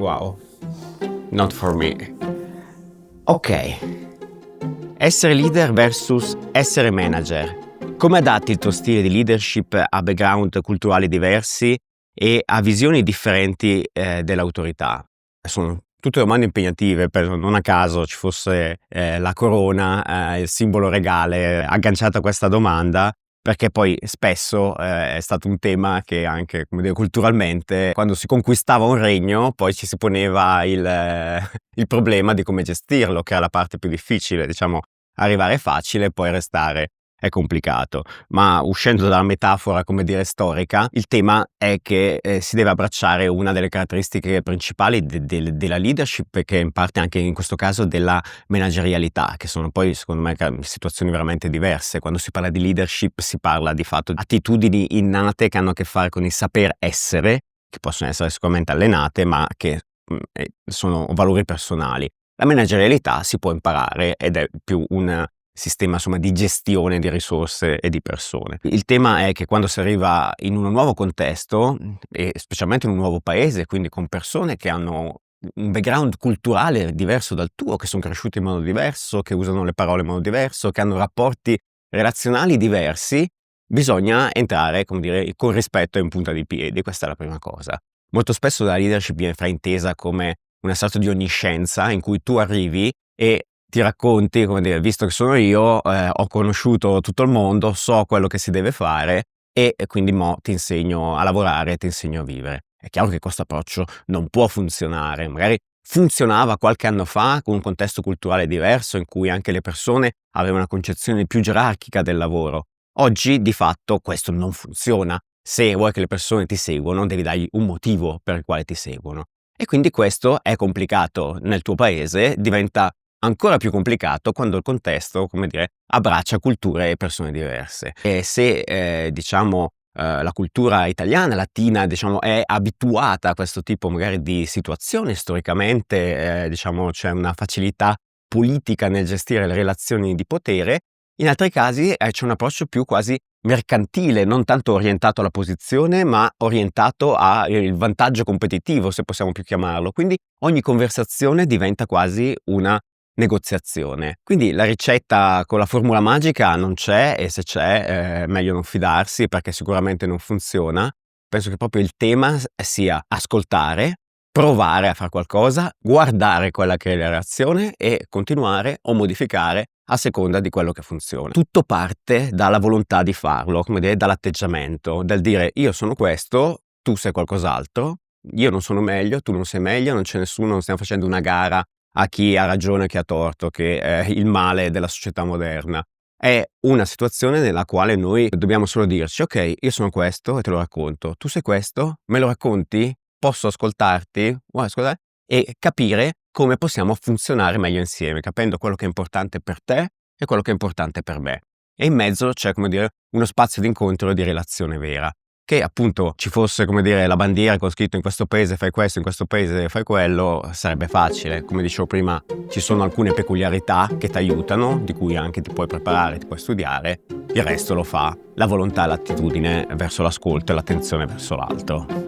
Wow, not for me. Ok, essere leader versus essere manager. Come adatti il tuo stile di leadership a background culturali diversi e a visioni differenti dell'autorità? Sono tutte domande impegnative, non a caso ci fosse la corona, il simbolo regale agganciato a questa domanda, perché poi spesso è stato un tema che anche, come dire, culturalmente, quando si conquistava un regno, poi ci si poneva il problema di come gestirlo, che è la parte più difficile. Diciamo, arrivare è facile, poi restare è complicato. Ma uscendo dalla metafora, come dire, storica, il tema è che si deve abbracciare una delle caratteristiche principali della leadership, che è in parte anche in questo caso della managerialità, che sono poi secondo me situazioni veramente diverse. Quando si parla di leadership si parla di fatto di attitudini innate che hanno a che fare con il saper essere, che possono essere sicuramente allenate, ma che sono valori personali. La managerialità si può imparare ed è più un sistema, insomma, di gestione di risorse e di persone. Il tema è che quando si arriva in un nuovo contesto e specialmente in un nuovo paese, quindi con persone che hanno un background culturale diverso dal tuo, che sono cresciuti in modo diverso, che usano le parole in modo diverso, che hanno rapporti relazionali diversi, bisogna entrare, come dire, con rispetto e in punta di piedi. Questa è la prima cosa. Molto spesso la leadership viene fraintesa come una sorta di onniscienza in cui tu arrivi e ti racconti, come dire, visto che sono io, ho conosciuto tutto il mondo, so quello che si deve fare e quindi ti insegno a lavorare, ti insegno a vivere. È chiaro che questo approccio non può funzionare, magari funzionava qualche anno fa con un contesto culturale diverso in cui anche le persone avevano una concezione più gerarchica del lavoro. Oggi di fatto questo non funziona. Se vuoi che le persone ti seguono, devi dargli un motivo per il quale ti seguono. E quindi questo è complicato nel tuo paese, diventa ancora più complicato quando il contesto, come dire, abbraccia culture e persone diverse. E se la cultura italiana, latina, diciamo, è abituata a questo tipo magari di situazioni, storicamente c'è una facilità politica nel gestire le relazioni di potere, in altri casi c'è un approccio più quasi mercantile, non tanto orientato alla posizione, ma orientato al vantaggio competitivo, se possiamo più chiamarlo. Quindi ogni conversazione diventa quasi una negoziazione. Quindi la ricetta con la formula magica non c'è, e se c'è meglio non fidarsi, perché sicuramente non funziona. Penso che proprio il tema sia ascoltare, provare a fare qualcosa, guardare quella che è la reazione e continuare o modificare a seconda di quello che funziona. Tutto parte dalla volontà di farlo, come dire, dall'atteggiamento, dal dire io sono questo, tu sei qualcos'altro, io non sono meglio, tu non sei meglio, non c'è nessuno, non stiamo facendo una gara a chi ha ragione e chi ha torto, che è il male della società moderna. È una situazione nella quale noi dobbiamo solo dirci: ok, io sono questo e te lo racconto, tu sei questo, me lo racconti? Posso ascoltarti? Vuoi ascoltare? E capire come possiamo funzionare meglio insieme, capendo quello che è importante per te e quello che è importante per me. E in mezzo c'è, come dire, uno spazio di incontro e di relazione vera. Che appunto ci fosse, come dire, la bandiera con scritto in questo paese fai questo, in questo paese fai quello, sarebbe facile. Come dicevo prima, ci sono alcune peculiarità che ti aiutano, di cui anche ti puoi preparare, ti puoi studiare, il resto lo fa la volontà e l'attitudine verso l'ascolto e l'attenzione verso l'altro.